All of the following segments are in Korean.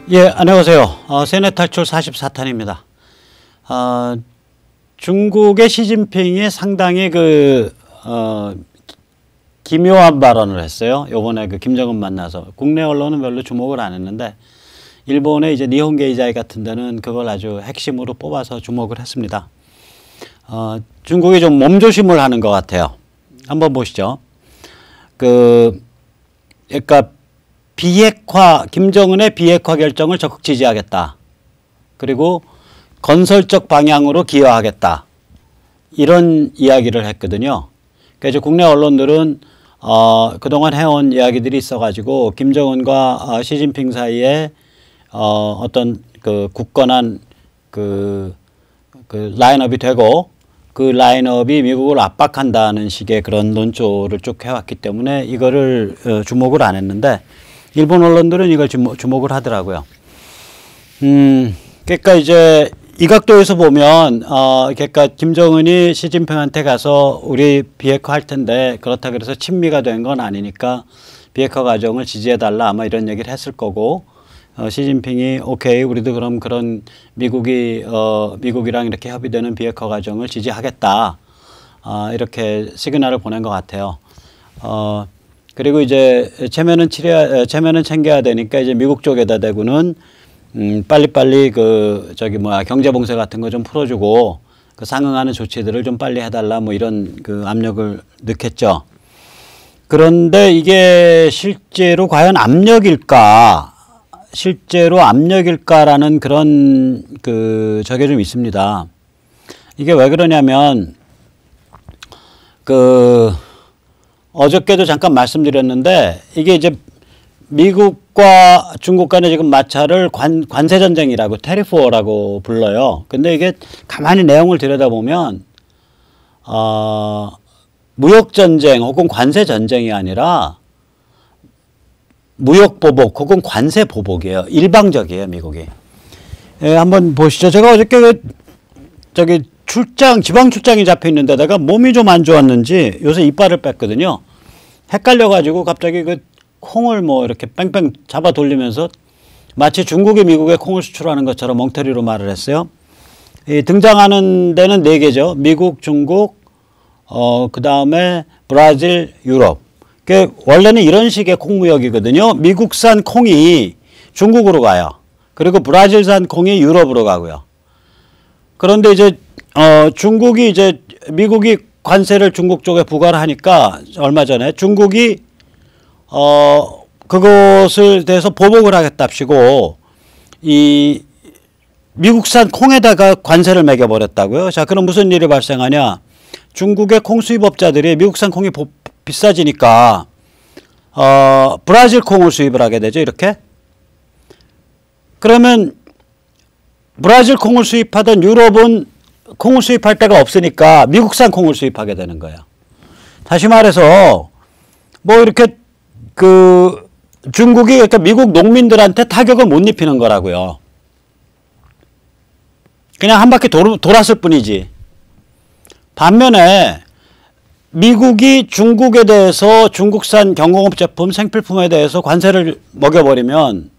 예, 안녕하세요. 세뇌 탈출 44탄입니다. 중국의 시진핑이 상당히 기묘한 발언을 했어요. 요번에 김정은 만나서. 국내 언론은 별로 주목을 안 했는데, 일본의 이제 니혼 게이자이 같은 데는 그걸 아주 핵심으로 뽑아서 주목을 했습니다. 중국이 좀 몸조심을 하는 것 같아요. 한번 보시죠. 그러니까 김정은의 비핵화 결정을 적극 지지하겠다. 그리고 건설적 방향으로 기여하겠다. 이런 이야기를 했거든요. 그러니까 이제 국내 언론들은 그동안 해온 이야기들이 있어가지고 김정은과 시진핑 사이에 어떤 굳건한 라인업이 되고 그 라인업이 미국을 압박한다는 식의 그런 논조를 쭉 해왔기 때문에 이거를 주목을 안 했는데 일본 언론들은 이걸 주목을 하더라고요. 그러니까 이제 이 각도에서 보면 그러니까 김정은이 시진핑한테 가서 우리 비핵화 할 텐데 그렇다 그래서 친미가 된 건 아니니까 비핵화 과정을 지지해달라 아마 이런 얘기를 했을 거고 시진핑이 오케이 우리도 그럼 그런 미국이랑 이렇게 협의되는 비핵화 과정을 지지하겠다 이렇게 시그널을 보낸 것 같아요. 그리고 이제 체면은 챙겨야 되니까 이제 미국 쪽에다 대고는 빨리빨리 경제 봉쇄 같은 거 좀 풀어주고 그 상응하는 조치들을 좀 빨리 해달라 뭐 이런 압력을 넣겠죠. 그런데 이게 실제로 과연 압력일까라는 그런 저게 좀 있습니다. 이게 왜 그러냐면 어저께도 잠깐 말씀드렸는데 이게 이제 미국과 중국 간의 지금 마찰을 관세 전쟁이라고 테리프워라고 불러요. 근데 이게 가만히 내용을 들여다보면 무역 전쟁 혹은 관세 전쟁이 아니라 무역 보복 혹은 관세 보복이에요. 일방적이에요, 미국이. 예, 한번 보시죠. 제가 어저께 지방 출장이 잡혀 있는 데다가 몸이 좀 안 좋았는지 요새 이빨을 뺐거든요. 헷갈려가지고 갑자기 콩을 뭐 이렇게 뺑뺑 잡아 돌리면서 마치 중국이 미국에 콩을 수출하는 것처럼 엉터리로 말을 했어요. 등장하는 데는 4개죠. 미국, 중국, 그 다음에 브라질, 유럽. 원래는 이런 식의 콩무역이거든요. 미국산 콩이 중국으로 가요. 그리고 브라질산 콩이 유럽으로 가고요. 그런데 이제 미국이 관세를 중국 쪽에 부과를 하니까 얼마 전에 중국이 그것을 대해서 보복을 하겠답시고 이 미국산 콩에다가 관세를 매겨버렸다고요. 자, 그럼 무슨 일이 발생하냐? 중국의 콩 수입업자들이 미국산 콩이 비싸지니까 브라질 콩을 수입을 하게 되죠. 이렇게. 그러면 브라질 콩을 수입하던 유럽은 콩을 수입할 데가 없으니까 미국산 콩을 수입하게 되는 거예요. 다시 말해서 뭐 이렇게 중국이 그러니까 미국 농민들한테 타격을 못 입히는 거라고요. 그냥 한 바퀴 돌았을 뿐이지. 반면에 미국이 중국에 대해서 중국산 경공업 제품, 생필품에 대해서 관세를 먹여버리면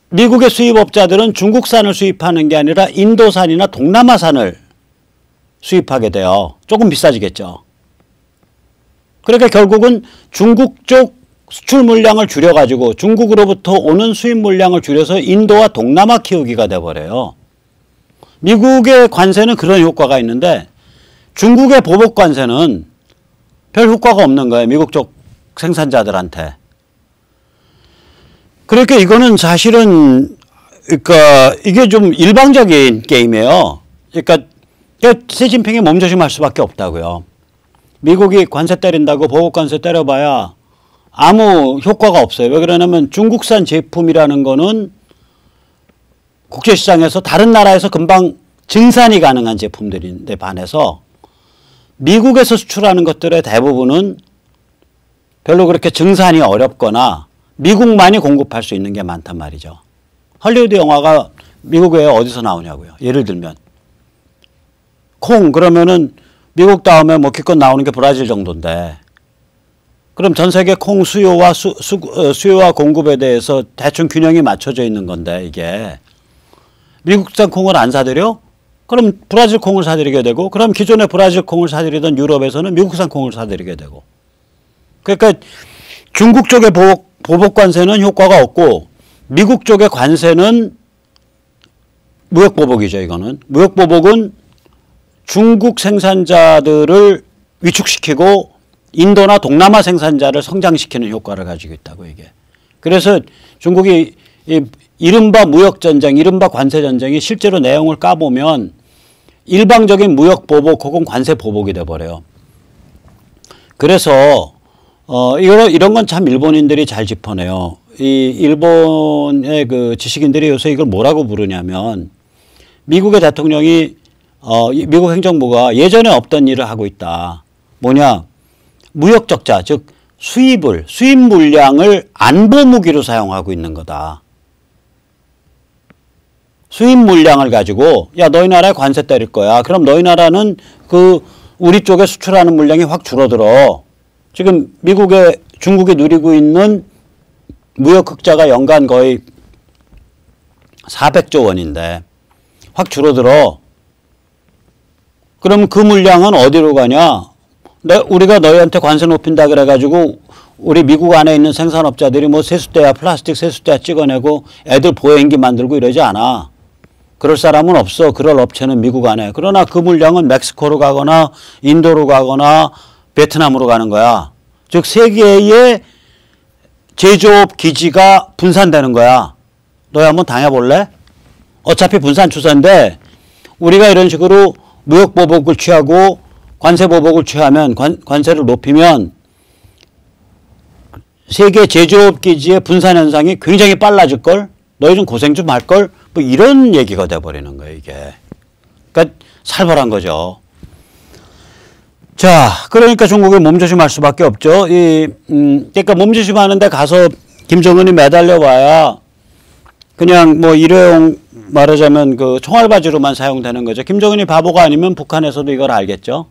미국의 수입업자들은 중국산을 수입하는 게 아니라 인도산이나 동남아산을 수입하게 돼요. 조금 비싸지겠죠. 그러니까 결국은 중국 쪽 수출 물량을 줄여가지고 중국으로부터 오는 수입 물량을 줄여서 인도와 동남아 키우기가 돼버려요. 미국의 관세는 그런 효과가 있는데 중국의 보복 관세는 별 효과가 없는 거예요. 미국 쪽 생산자들한테. 그러니까 이거는 사실은 이게 좀 일방적인 게임이에요. 그러니까 시진핑이 몸조심할 수밖에 없다고요. 미국이 관세 때린다고 보복 관세 때려봐야 아무 효과가 없어요. 왜 그러냐면 중국산 제품이라는 거는 국제시장에서 다른 나라에서 금방 증산이 가능한 제품들인데 반해서 미국에서 수출하는 것들의 대부분은 별로 그렇게 증산이 어렵거나 미국만이 공급할 수 있는 게 많단 말이죠. 헐리우드 영화가 미국에 어디서 나오냐고요. 예를 들면 콩 그러면은 미국 다음에 뭐 기껏 나오는 게 브라질 정도인데 그럼 전 세계 콩 수요와 공급에 대해서 대충 균형이 맞춰져 있는 건데 이게 미국산 콩을 안 사들여? 그럼 브라질 콩을 사들이게 되고 그럼 기존에 브라질 콩을 사들이던 유럽에서는 미국산 콩을 사들이게 되고 그러니까 중국 쪽의 보복 관세는 효과가 없고 미국 쪽의 관세는 무역 보복이죠. 이거는 무역 보복은 중국 생산자들을 위축시키고 인도나 동남아 생산자를 성장시키는 효과를 가지고 있다고 이게. 그래서 중국이 이른바 무역전쟁, 이른바 관세전쟁이 실제로 내용을 까보면 일방적인 무역 보복 혹은 관세 보복이 돼버려요. 그래서 이런 건 참 일본인들이 잘 짚어내요. 이 일본의 그 지식인들이 요새 이걸 뭐라고 부르냐면 미국의 대통령이 미국 행정부가 예전에 없던 일을 하고 있다. 뭐냐? 무역 적자, 즉 수입 물량을 안보 무기로 사용하고 있는 거다. 수입 물량을 가지고 야 너희 나라에 관세 때릴 거야. 그럼 너희 나라는 우리 쪽에 수출하는 물량이 확 줄어들어. 지금 중국이 누리고 있는 무역 흑자가 연간 거의 400조 원인데 확 줄어들어. 그럼 그 물량은 어디로 가냐? 우리가 너희한테 관세 높인다 그래가지고 우리 미국 안에 있는 생산업자들이 뭐 세숫대야 플라스틱 세숫대야 찍어내고 애들 보행기 만들고 이러지 않아. 그럴 사람은 없어. 그럴 업체는 미국 안에. 그러나 그 물량은 멕시코로 가거나 인도로 가거나 베트남으로 가는 거야. 즉 세계의 제조업 기지가 분산되는 거야. 너희 한번 당해볼래? 어차피 분산 추세인데 우리가 이런 식으로 무역 보복을 취하고 관세 보복을 취하면 관세를 높이면 세계 제조업 기지의 분산 현상이 굉장히 빨라질걸? 너희 좀 고생 좀 할걸? 뭐 이런 얘기가 돼버리는 거예요, 이게. 그러니까 살벌한 거죠. 자, 그러니까 중국이 몸조심할 수밖에 없죠. 그러니까 몸조심하는데 가서 김정은이 매달려 봐야 그냥 뭐 일회용 말하자면 그 총알바지로만 사용되는 거죠. 김정은이 바보가 아니면 북한에서도 이걸 알겠죠.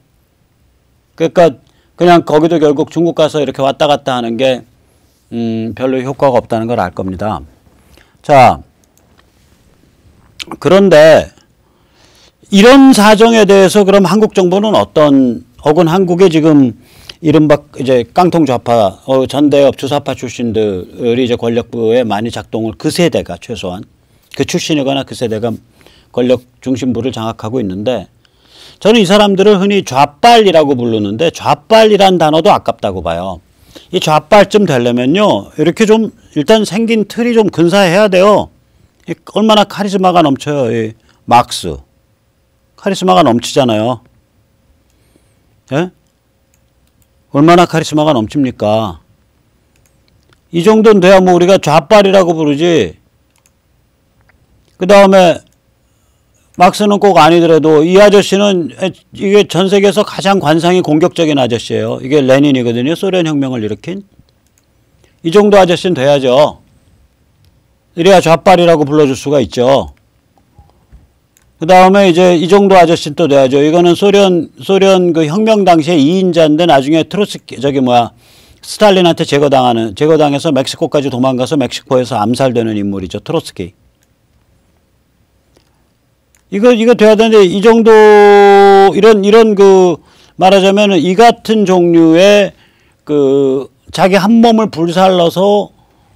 그러니까 그냥 거기도 결국 중국 가서 이렇게 왔다 갔다 하는 게 별로 효과가 없다는 걸 알 겁니다. 자, 그런데 이런 사정에 대해서 그럼 한국 정부는 혹은 한국의 지금 이른바 이제 깡통 좌파, 전대협 주사파 출신들이 이제 권력부에 많이 작동을 그 세대가 최소한 그 출신이거나 그 세대가 권력 중심부를 장악하고 있는데 저는 이 사람들을 흔히 좌빨이라고 부르는데 좌빨이란 단어도 아깝다고 봐요. 이 좌빨쯤 되려면요. 이렇게 좀 일단 생긴 틀이 좀 근사해야 돼요. 얼마나 카리스마가 넘쳐요. 이 막스. 카리스마가 넘치잖아요. 예? 얼마나 카리스마가 넘칩니까? 이 정도는 돼야 뭐 우리가 좌빨이라고 부르지. 그 다음에 막스는 꼭 아니더라도 이 아저씨는 이게 전 세계에서 가장 관상이 공격적인 아저씨예요. 이게 레닌이거든요. 소련 혁명을 일으킨. 이 정도 아저씨는 돼야죠. 이래야 좌빨이라고 불러줄 수가 있죠. 그 다음에 이제 이 정도 아저씨는 또 돼야죠. 이거는 소련 그 혁명 당시에 2인자인데 나중에 스탈린한테 제거당해서 멕시코까지 도망가서 멕시코에서 암살되는 인물이죠. 트로츠키. 이거 돼야 되는데 이 정도 이런 그 말하자면 이 같은 종류의 그 자기 한 몸을 불살라서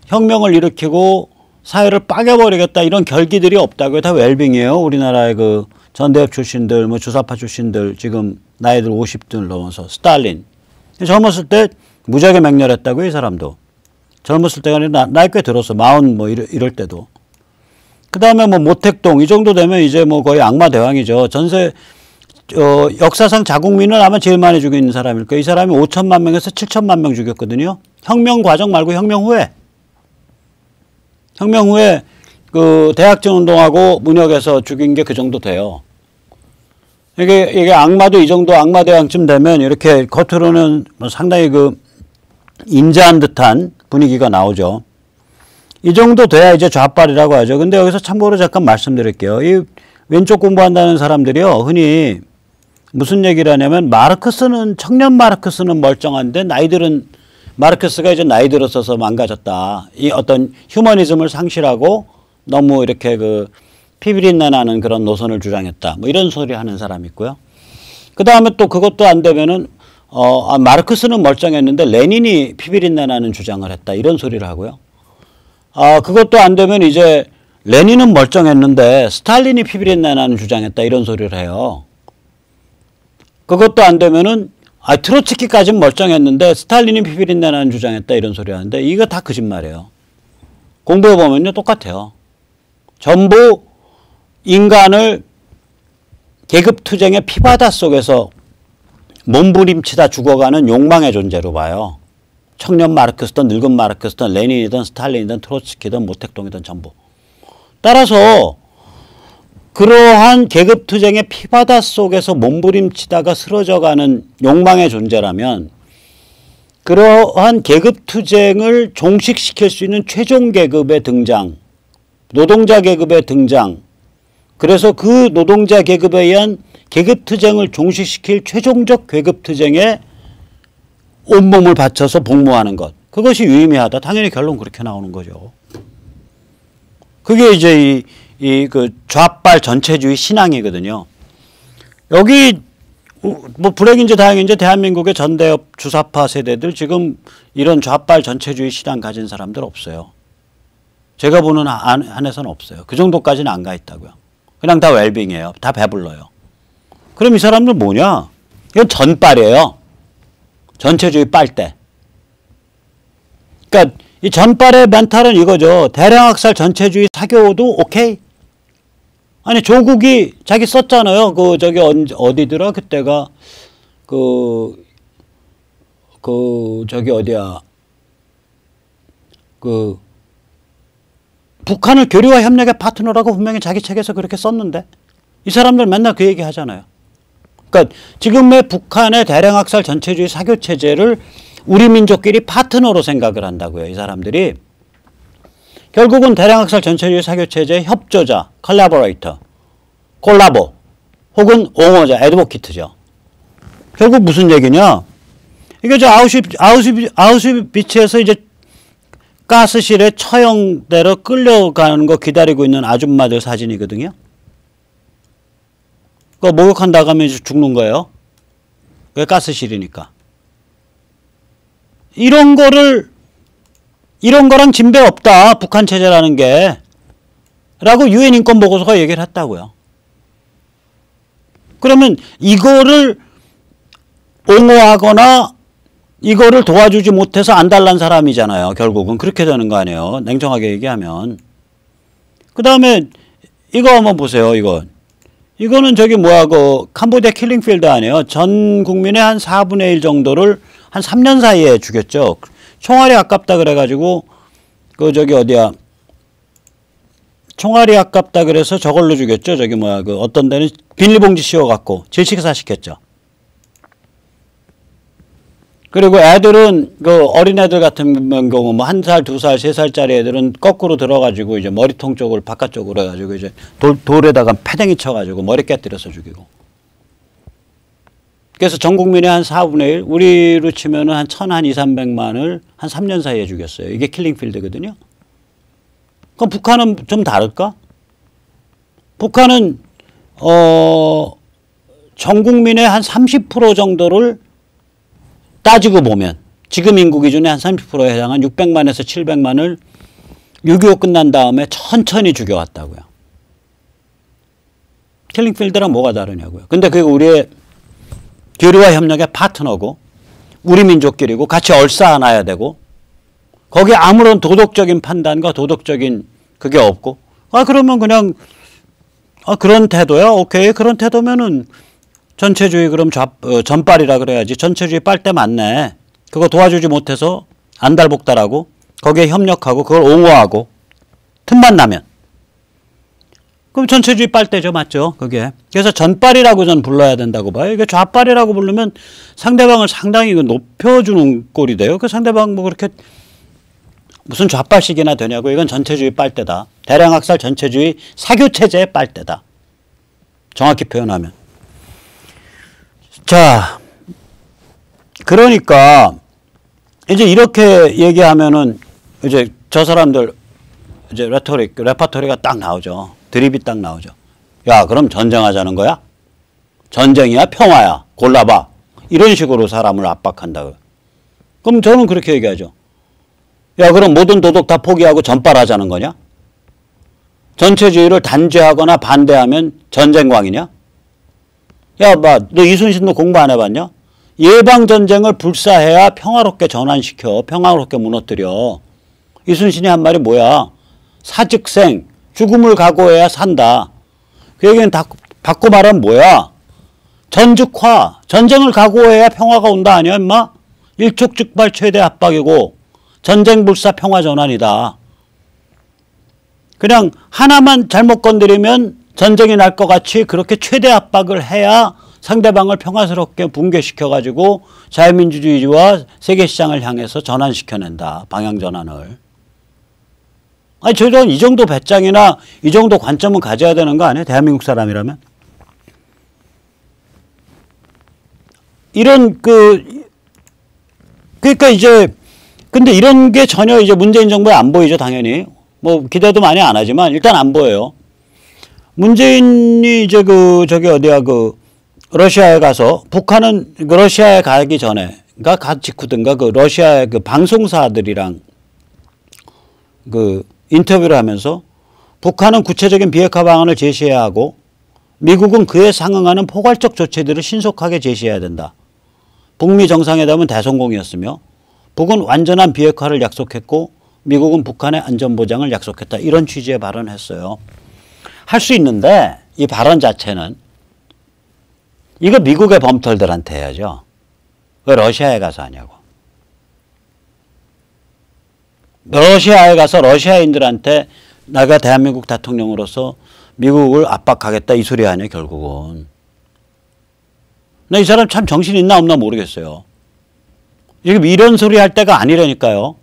혁명을 일으키고 사회를 빠개버리겠다 이런 결기들이 없다고요. 다 웰빙이에요. 우리나라의 그 전대협 출신들, 뭐 주사파 출신들 지금 나이들 50들 넘어서 스탈린. 젊었을 때 무지하게 맹렬했다고요. 이 사람도. 젊었을 때가 아니라 나이 꽤 들었어. 40 뭐 이럴 때도. 그 다음에 뭐 모택동 이 정도 되면 이제 뭐 거의 악마 대왕이죠. 역사상 자국민을 아마 제일 많이 죽인 사람일 거예요. 이 사람이 5천만 명에서 7천만 명 죽였거든요. 혁명 과정 말고 혁명 후에. 혁명 후에 그 대학전 운동하고 문혁에서 죽인 게 그 정도 돼요. 이게 악마도 이 정도 악마 대왕쯤 되면 이렇게 겉으로는 상당히 그 인자한 듯한 분위기가 나오죠. 이 정도 돼야 이제 좌빨이라고 하죠. 근데 여기서 참고로 잠깐 말씀드릴게요. 이 왼쪽 공부한다는 사람들이요. 흔히 무슨 얘기를 하냐면 청년 마르크스는 멀쩡한데 나이들은 마르크스가 이제 나이 들었어서 망가졌다. 이 어떤 휴머니즘을 상실하고 너무 이렇게 그 피비린내 나는 그런 노선을 주장했다. 뭐 이런 소리 하는 사람이 있고요. 그 다음에 또 그것도 안 되면은 마르크스는 멀쩡했는데 레닌이 피비린내 나는 주장을 했다. 이런 소리를 하고요. 그것도 안 되면 이제 레닌은 멀쩡했는데 스탈린이 피비린내 나는 주장했다. 이런 소리를 해요. 그것도 안 되면은 트로츠키까지는 멀쩡했는데 스탈린이 피비린내 나는 주장했다. 이런 소리 하는데 이거 다 거짓말이에요. 공부해 보면요 똑같아요. 전부 인간을 계급투쟁의 피바다 속에서 몸부림치다 죽어가는 욕망의 존재로 봐요. 청년 마르크스든 늙은 마르크스든 레닌이든 스탈린이든 트로츠키든 모택동이든 전부. 따라서 그러한 계급투쟁의 피바다 속에서 몸부림치다가 쓰러져가는 욕망의 존재라면 그러한 계급투쟁을 종식시킬 수 있는 최종 계급의 등장, 노동자 계급의 등장, 그래서 그 노동자 계급에 의한 계급투쟁을 종식시킬 최종적 계급투쟁에 온몸을 바쳐서 복무하는 것. 그것이 유의미하다. 당연히 결론 그렇게 나오는 거죠. 그게 이제 그 좌빨 전체주의 신앙이거든요. 여기 뭐 불행인지 다행인지 대한민국의 전대협 주사파 세대들 지금 이런 좌빨 전체주의 신앙 가진 사람들 없어요. 제가 보는 한에서는 없어요. 그 정도까지는 안 가 있다고요. 그냥 다 웰빙이에요. 다 배불러요. 그럼 이 사람들 뭐냐? 이건 전빨이에요. 전체주의 빨대. 그러니까 이 전빨의 멘탈은 이거죠. 대량학살 전체주의 사교도 오케이. 아니 조국이 자기 썼잖아요. 그 저기 어디더라 그때가 저기 어디야 북한을 교류와 협력의 파트너라고 분명히 자기 책에서 그렇게 썼는데 이 사람들 맨날 그 얘기 하잖아요. 그러니까 지금의 북한의 대량학살 전체주의 사교체제를 우리 민족끼리 파트너로 생각을 한다고요. 이 사람들이. 결국은 대량학살 전체주의 사교체제의 협조자, 콜라보레이터, 콜라보 혹은 옹호자, 애드보키트죠. 결국 무슨 얘기냐. 이게 저 아우슈비츠에서 이제 가스실에 처형대로 끌려가는 거 기다리고 있는 아줌마들 사진이거든요. 그 목욕한 나가면 죽는 거예요. 왜? 가스실이니까. 이런 거랑 진배 없다. 북한 체제라는 게. 라고 유엔 인권 보고서가 얘기를 했다고요. 그러면 이거를 옹호하거나 이거를 도와주지 못해서 안달난 사람이잖아요. 결국은 그렇게 되는 거 아니에요. 냉정하게 얘기하면. 그 다음에 이거 한번 보세요. 이거는 저기 캄보디아 킬링필드 아니에요. 전 국민의 한 4분의 1 정도를 한 3년 사이에 죽였죠. 총알이 아깝다 그래가지고 총알이 아깝다 그래서 저걸로 죽였죠. 어떤 데는 비닐봉지 씌워갖고 질식사 시켰죠. 그리고 애들은 어린애들 같은 경우 1살, 2살, 3살짜리 애들은 거꾸로 들어가지고 이제 머리통 쪽을 바깥쪽으로 해가지고 이제 돌에다가 패댕이 쳐가지고 머리 깨뜨려서 죽이고. 그래서 전 국민의 한 4분의 1, 우리로 치면은 한 200~300만을 한 3년 사이에 죽였어요. 이게 킬링필드거든요. 그럼 북한은 좀 다를까? 북한은 전 국민의 한 30% 정도를 따지고 보면 지금 인구 기준의 한 30%에 해당한 600만에서 700만을 6.25 끝난 다음에 천천히 죽여왔다고요. 킬링필드랑 뭐가 다르냐고요. 근데 그게 우리의 교류와 협력의 파트너고 우리 민족끼리고 같이 얼싸안아야 되고 거기에 아무런 도덕적인 판단과 도덕적인 그게 없고 그러면 그냥 그런 태도야? 오케이. 그런 태도면은 전체주의 그럼 전빨이라 그래야지. 전체주의 빨대 맞네. 그거 도와주지 못해서 안달복달하고 거기에 협력하고 그걸 옹호하고 틈만 나면. 그럼 전체주의 빨대죠. 맞죠? 그게. 그래서 전빨이라고 전 불러야 된다고 봐요. 이게 좌빨이라고 부르면 상대방을 상당히 높여주는 꼴이 돼요. 그 상대방 그렇게 무슨 좌빨식이나 되냐고. 이건 전체주의 빨대다. 대량학살 전체주의 사교체제의 빨대다. 정확히 표현하면. 자, 그러니까 이제 이렇게 얘기하면은 이제 저 사람들 이제 레퍼토리가 딱 나오죠. 드립이 딱 나오죠. 야, 그럼 전쟁하자는 거야? 전쟁이야? 평화야? 골라봐. 이런 식으로 사람을 압박한다. 그럼 저는 그렇게 얘기하죠. 야, 그럼 모든 도덕 다 포기하고 전빨하자는 거냐? 전체주의를 단죄하거나 반대하면 전쟁광이냐? 야, 너 이순신도 공부 안 해봤냐? 예방전쟁을 불사해야 평화롭게 전환시켜. 평화롭게 무너뜨려. 이순신이 한 말이 뭐야? 사즉생, 죽음을 각오해야 산다. 그 얘기는 바꿔 말하면 뭐야? 전즉화, 전쟁을 각오해야 평화가 온다 아니야, 임마? 일촉즉발 최대 압박이고 전쟁 불사 평화 전환이다. 그냥 하나만 잘못 건드리면 전쟁이 날 것 같이 그렇게 최대 압박을 해야 상대방을 평화스럽게 붕괴시켜가지고 자유민주주의와 세계시장을 향해서 전환시켜낸다. 방향전환을. 아니, 저는 이 정도 배짱이나 이 정도 관점은 가져야 되는 거 아니에요? 대한민국 사람이라면? 이런 그러니까 이제 근데 이런 게 전혀 이제 문재인 정부에 안 보이죠, 당연히. 뭐 기대도 많이 안 하지만 일단 안 보여요. 문재인이 이제 저기 어디야 러시아에 가서 북한은 러시아에 가기 전에 그러니까 가 직후든가 러시아의 방송사들이랑 인터뷰를 하면서 북한은 구체적인 비핵화 방안을 제시해야 하고 미국은 그에 상응하는 포괄적 조치들을 신속하게 제시해야 된다. 북미 정상회담은 대성공이었으며 북은 완전한 비핵화를 약속했고 미국은 북한의 안전보장을 약속했다. 이런 취지의 발언을 했어요. 할 수 있는데 이 발언 자체는 이거 미국의 범털들한테 해야죠. 왜 러시아에 가서 하냐고. 러시아에 가서 러시아인들한테 내가 대한민국 대통령으로서 미국을 압박하겠다 이 소리 아니야 결국은. 나 이 사람 참 정신 있나 없나 모르겠어요. 이런 소리 할 때가 아니라니까요.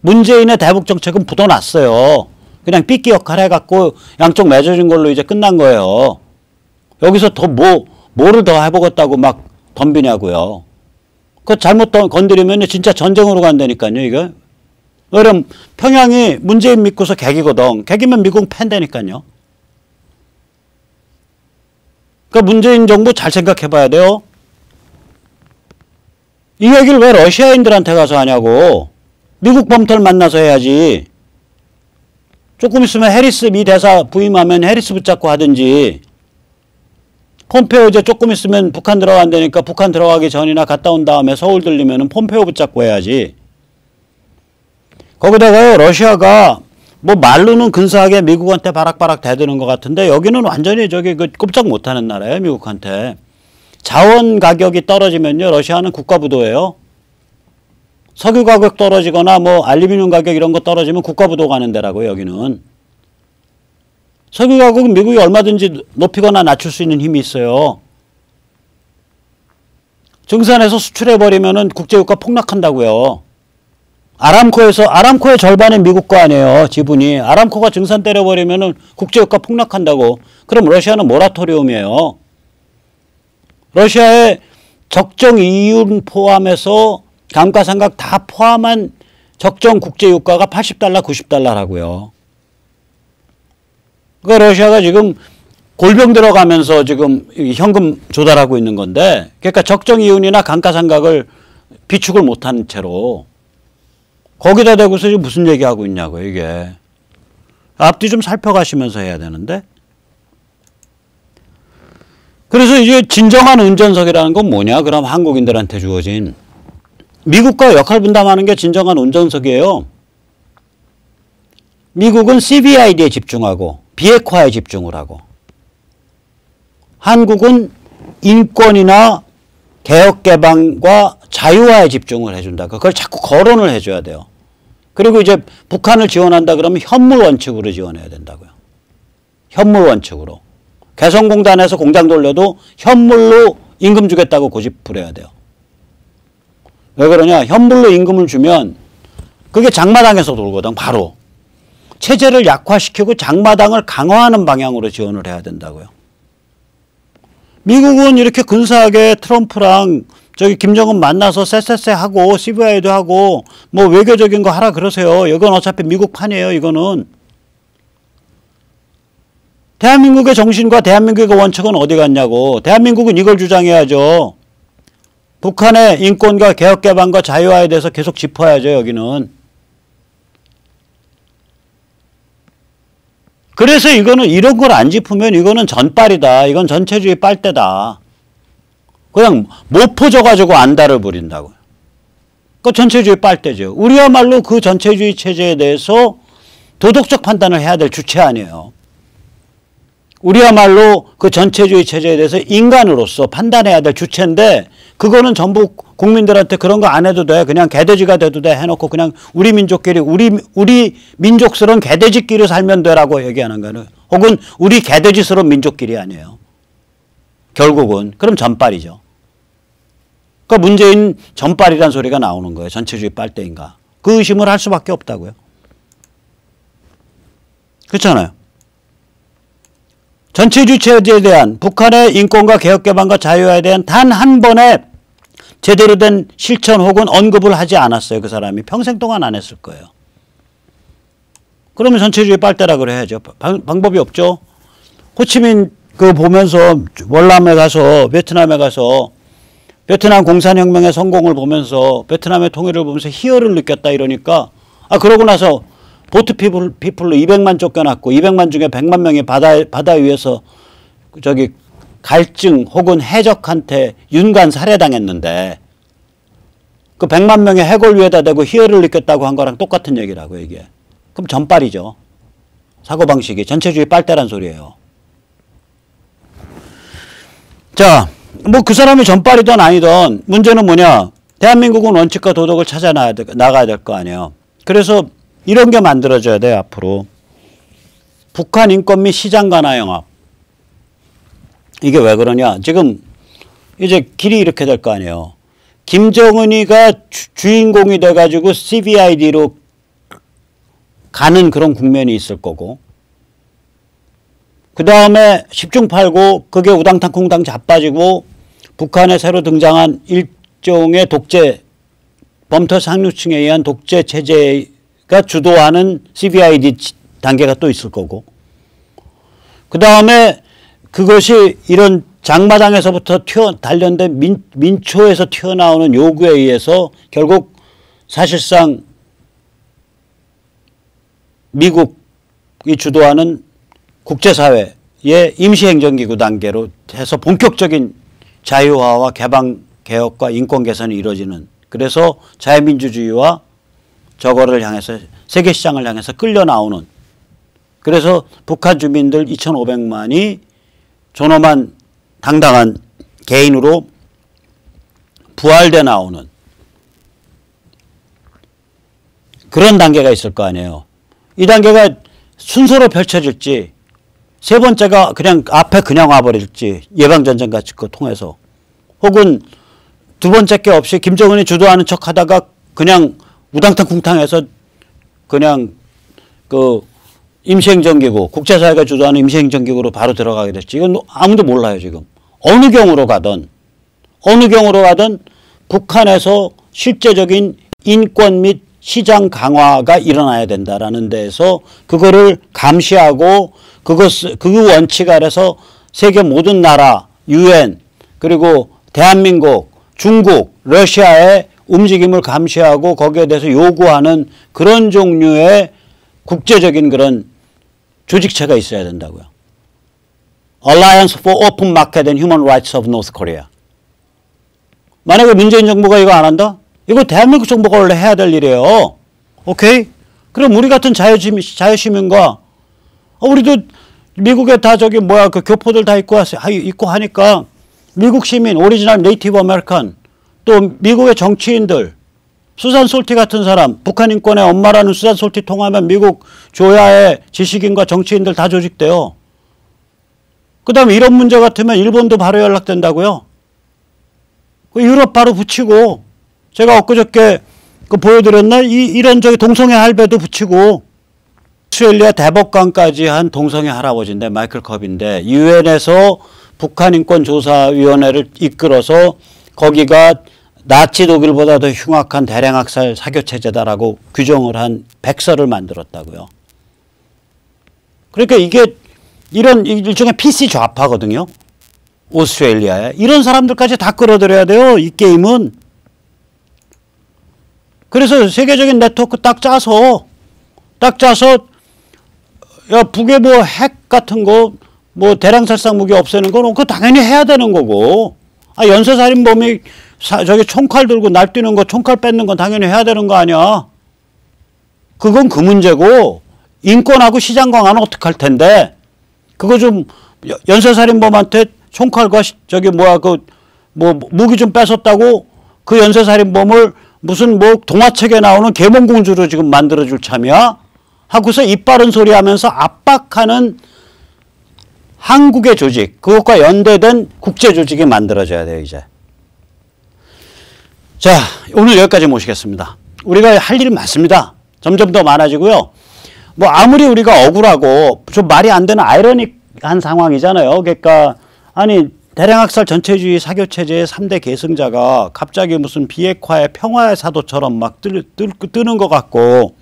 문재인의 대북 정책은 묻어놨어요. 그냥 삐끼 역할 해갖고 양쪽 맺어진 걸로 이제 끝난 거예요. 여기서 더 뭐를 더 해보겠다고 막 덤비냐고요. 그거 잘못 건드리면 진짜 전쟁으로 간다니까요, 이거. 그럼 평양이 문재인 믿고서 개기거든. 개기면 미국 팬다니까요. 그러니까 문재인 정부 잘 생각해 봐야 돼요. 이 얘기를 왜 러시아인들한테 가서 하냐고. 미국 범털 만나서 해야지. 조금 있으면 해리스 미 대사 부임하면 해리스 붙잡고 하든지. 폼페오 이제 조금 있으면 북한 들어간다니까 북한 들어가기 전이나 갔다 온 다음에 서울 들리면 폼페오 붙잡고 해야지. 거기다가요 러시아가 뭐 말로는 근사하게 미국한테 바락바락 대드는 것 같은데 여기는 완전히 꼼짝 못하는 나라예요 미국한테. 자원 가격이 떨어지면요 러시아는 국가부도예요. 석유 가격 떨어지거나 뭐 알루미늄 가격 이런 거 떨어지면 국가부도 가는 데라고요 여기는. 석유 가격은 미국이 얼마든지 높이거나 낮출 수 있는 힘이 있어요. 증산해서 수출해버리면은 국제유가 폭락한다고요. 아람코의 절반이 미국 거 아니에요. 지분이. 아람코가 증산 때려버리면은 국제유가 폭락한다고. 그럼 러시아는 모라토리움이에요. 러시아의 적정 이윤 포함해서 감가상각 다 포함한 적정 국제유가가 80달러, 90달러라고요. 그러니까 러시아가 지금 골병 들어가면서 지금 현금 조달하고 있는 건데 그러니까 적정 이윤이나 감가상각을 비축을 못한 채로 거기다 대고서 지금 무슨 얘기하고 있냐고요 이게. 앞뒤 좀 살펴가시면서 해야 되는데. 그래서 이제 진정한 운전석이라는 건 뭐냐? 그럼 한국인들한테 주어진 미국과 역할 분담하는 게 진정한 운전석이에요. 미국은 CBID에 집중하고 비핵화에 집중을 하고 한국은 인권이나 개혁개방과 자유화에 집중을 해준다. 그걸 자꾸 거론을 해줘야 돼요. 그리고 이제 북한을 지원한다 그러면 현물 원칙으로 지원해야 된다고요. 현물 원칙으로. 개성공단에서 공장 돌려도 현물로 임금 주겠다고 고집을 해야 돼요. 왜 그러냐? 현물로 임금을 주면 그게 장마당에서 돌거든 바로. 체제를 약화시키고 장마당을 강화하는 방향으로 지원을 해야 된다고요. 미국은 이렇게 근사하게 트럼프랑 저기 김정은 만나서 쎄쎄쎄 하고 CVI도 하고 뭐 외교적인 거 하라 그러세요. 이건 어차피 미국 판이에요. 이거는. 대한민국의 정신과 대한민국의 원칙은 어디 갔냐고. 대한민국은 이걸 주장해야죠. 북한의 인권과 개혁개방과 자유화에 대해서 계속 짚어야죠. 여기는. 그래서 이거는 이런 걸 안 짚으면 이거는 전빨이다. 이건 전체주의 빨대다. 그냥 못 퍼져가지고 안달을 부린다고요. 그 전체주의 빨대죠. 우리야말로 그 전체주의 체제에 대해서 도덕적 판단을 해야 될 주체 아니에요. 우리야말로 그 전체주의 체제에 대해서 인간으로서 판단해야 될 주체인데 그거는 전부 국민들한테 그런 거 안 해도 돼. 그냥 개돼지가 돼도 돼 해놓고 그냥 우리 민족끼리 우리 민족스러운 개돼지끼리 살면 되라고 얘기하는 거는 혹은 우리 개돼지스러운 민족끼리 아니에요. 결국은 그럼 전빨이죠. 그러니까 문재인 전빨이란 소리가 나오는 거예요. 전체주의 빨대인가. 그 의심을 할 수밖에 없다고요. 그렇잖아요. 전체주의 체제에 대한 북한의 인권과 개혁개방과 자유화에 대한 단 한 번의 제대로 된 실천 혹은 언급을 하지 않았어요. 그 사람이 평생 동안 안 했을 거예요. 그러면 전체주의 빨대라 그래야죠. 방법이 없죠. 호치민 그 보면서 월남에 가서 베트남에 가서 베트남 공산혁명의 성공을 보면서 베트남의 통일을 보면서 희열을 느꼈다 이러니까 그러고 나서 보트 피플로 200만 쫓겨났고 200만 중에 100만 명이 바다 위에서 저기 갈증 혹은 해적한테 윤관 살해당했는데 그 100만 명의 해골 위에다 대고 희열을 느꼈다고 한 거랑 똑같은 얘기라고 이게. 그럼 전빨이죠. 사고방식이 전체주의 빨대란 소리예요. 자, 뭐 그 사람이 전빨이든 아니든 문제는 뭐냐. 대한민국은 원칙과 도덕을 찾아 나가야 될 거 아니에요. 그래서 이런 게 만들어져야 돼요. 앞으로. 북한 인권 및 시장 간화 영합. 이게 왜 그러냐. 지금 이제 길이 이렇게 될 거 아니에요. 김정은이가 주인공이 돼가지고 CVID로 가는 그런 국면이 있을 거고 그 다음에 10중 8구 그게 우당탕 콩당 자빠지고 북한에 새로 등장한 일종의 독재 범터 상류층에 의한 독재 체제가 주도하는 CVID 단계가 또 있을 거고 그 다음에 그것이 이런 장마당에서부터 단련된 민초에서 튀어나오는 요구에 의해서 결국 사실상 미국이 주도하는 국제사회의 임시행정기구 단계로 해서 본격적인 자유화와 개방, 개혁과 인권 개선이 이루어지는 그래서 자유민주주의와 저거를 향해서 세계시장을 향해서 끌려 나오는 그래서 북한 주민들 2,500만이 존엄한 당당한 개인으로 부활돼 나오는 그런 단계가 있을 거 아니에요. 이 단계가 순서로 펼쳐질지 세 번째가 그냥 앞에 그냥 와버릴지 예방전쟁 같이 거 통해서 혹은 두 번째 게 없이 김정은이 주도하는 척 하다가 그냥 우당탕 쿵탕해서 그냥 그 임시행정기구 국제사회가 주도하는 임시행정기구로 바로 들어가게 될지 이건 아무도 몰라요. 지금 어느 경우로 가든 북한에서 실제적인 인권 및 시장 강화가 일어나야 된다라는 데에서 그거를 감시하고 그 원칙 아래서 세계 모든 나라, UN 그리고 대한민국, 중국, 러시아의 움직임을 감시하고 거기에 대해서 요구하는 그런 종류의 국제적인 그런 조직체가 있어야 된다고요. Alliance for Open Market and Human Rights of North Korea. 만약에 문재인 정부가 이거 안 한다? 이거 대한민국 정부가 원래 해야 될 일이에요. 오케이? 그럼 우리 같은 자유시민과 우리도 미국에 다 저기 뭐야 그 교포들 다 있고 하니까 미국 시민, 오리지널 네이티브 아메리칸 또 미국의 정치인들 수산 솔티 같은 사람 북한 인권의 엄마라는 수산 솔티 통하면 미국 조야의 지식인과 정치인들 다 조직돼요. 그 다음에 이런 문제 같으면 일본도 바로 연락된다고요. 유럽 바로 붙이고 제가 엊그저께 그 보여드렸나? 이런 저기 동성애 할배도 붙이고 오스트레일리아 대법관까지 한 동성애 할아버지인데 마이클 컵인데 유엔에서 북한 인권 조사위원회를 이끌어서 거기가 나치 독일보다 더 흉악한 대량학살 사교체제다라고 규정을 한 백서를 만들었다고요. 그러니까 이게 이런 일종의 PC 좌파거든요. 오스트레일리아에. 이런 사람들까지 다 끌어들여야 돼요. 이 게임은. 그래서 세계적인 네트워크 딱 짜서 야, 북에 뭐 핵 같은 거 뭐 대량살상 무기 없애는 건 그거 당연히 해야 되는 거고, 아, 연쇄살인범이 저기 총칼 들고 날뛰는 거, 총칼 뺏는 건 당연히 해야 되는 거 아니야. 그건 그 문제고, 인권하고 시장 강화는 어떡할 텐데, 그거 좀 연쇄살인범한테 총칼과 저기 뭐야 그 뭐 무기 좀 뺏었다고 그 연쇄살인범을 무슨 뭐 동화책에 나오는 계몽공주로 지금 만들어줄 참이야? 하고서 입 바른 소리 하면서 압박하는 한국의 조직, 그것과 연대된 국제조직이 만들어져야 돼요, 이제. 자, 오늘 여기까지 모시겠습니다. 우리가 할 일이 많습니다. 점점 더 많아지고요. 뭐 아무리 우리가 억울하고 좀 말이 안 되는 아이러닉한 상황이잖아요. 그러니까 아니 대량학살 전체주의 사교체제의 3대 계승자가 갑자기 무슨 비핵화의 평화의 사도처럼 막 뜨는 것 같고,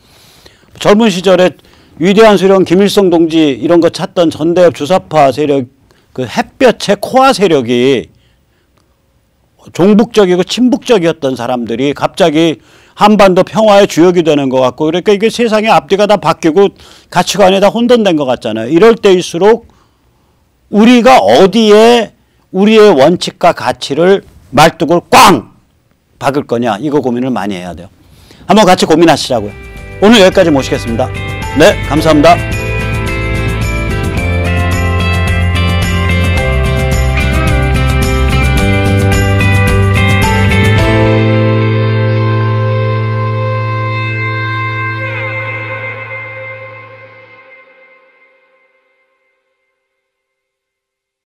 젊은 시절에 위대한 수령 김일성 동지 이런 거 찾던 전대협 주사파 세력, 그 햇볕의 코아 세력이 종북적이고 친북적이었던 사람들이 갑자기 한반도 평화의 주역이 되는 것 같고, 그러니까 이게 세상의 앞뒤가 다 바뀌고 가치관이 다 혼돈된 것 같잖아요. 이럴 때일수록 우리가 어디에 우리의 원칙과 가치를 말뚝을 꽝 박을 거냐, 이거 고민을 많이 해야 돼요. 한번 같이 고민하시자고요. 오늘 여기까지 모시겠습니다. 네, 감사합니다.